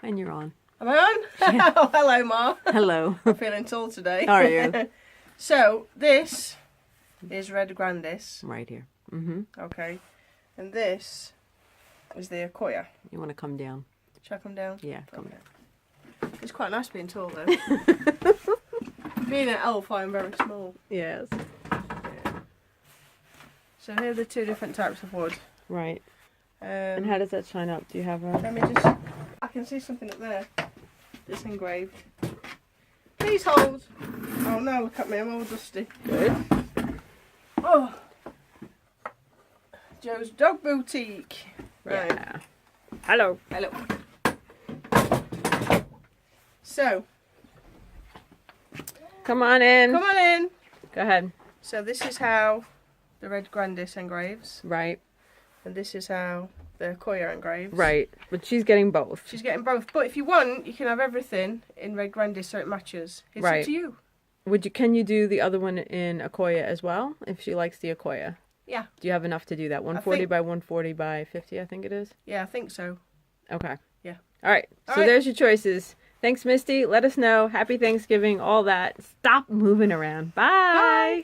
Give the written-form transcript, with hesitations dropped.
And you're on. Am I on? Yeah. Oh, hello, Ma. Hello. I'm feeling tall today. How are you? So, this is Red Grandis. Right here. Mm-hmm. Okay. And this is the Accoya. You want to come down? Shall I come down? Yeah, come down. It's quite nice being tall, though. Being an elf, I'm very small. Yes. Yeah. So here are the two different types of wood. Right. And how does that shine up? Do you have a... Let me just... I can see something up there. It's engraved. Please hold. Oh no, look at me, I'm all dusty. Good. Oh. Joe's Dog Boutique. Right. Yeah. Hello. Hello. So. Come on in. Come on in. Go ahead. So this is how the Red Grandis engraves. Right. And this is how the Accoya engraves. Right. But she's getting both. She's getting both. But if you want, you can have everything in Red Grandis so it matches. It's Right. up to you. Can you do the other one in Accoya as well, if she likes the Accoya? Yeah. Do you have enough to do that? 140 by 140 by 50, I think it is? Yeah, I think so. Okay. Yeah. All right. So there's your choices. Thanks, Misty. Let us know. Happy Thanksgiving, all that. Stop moving around. Bye. Bye.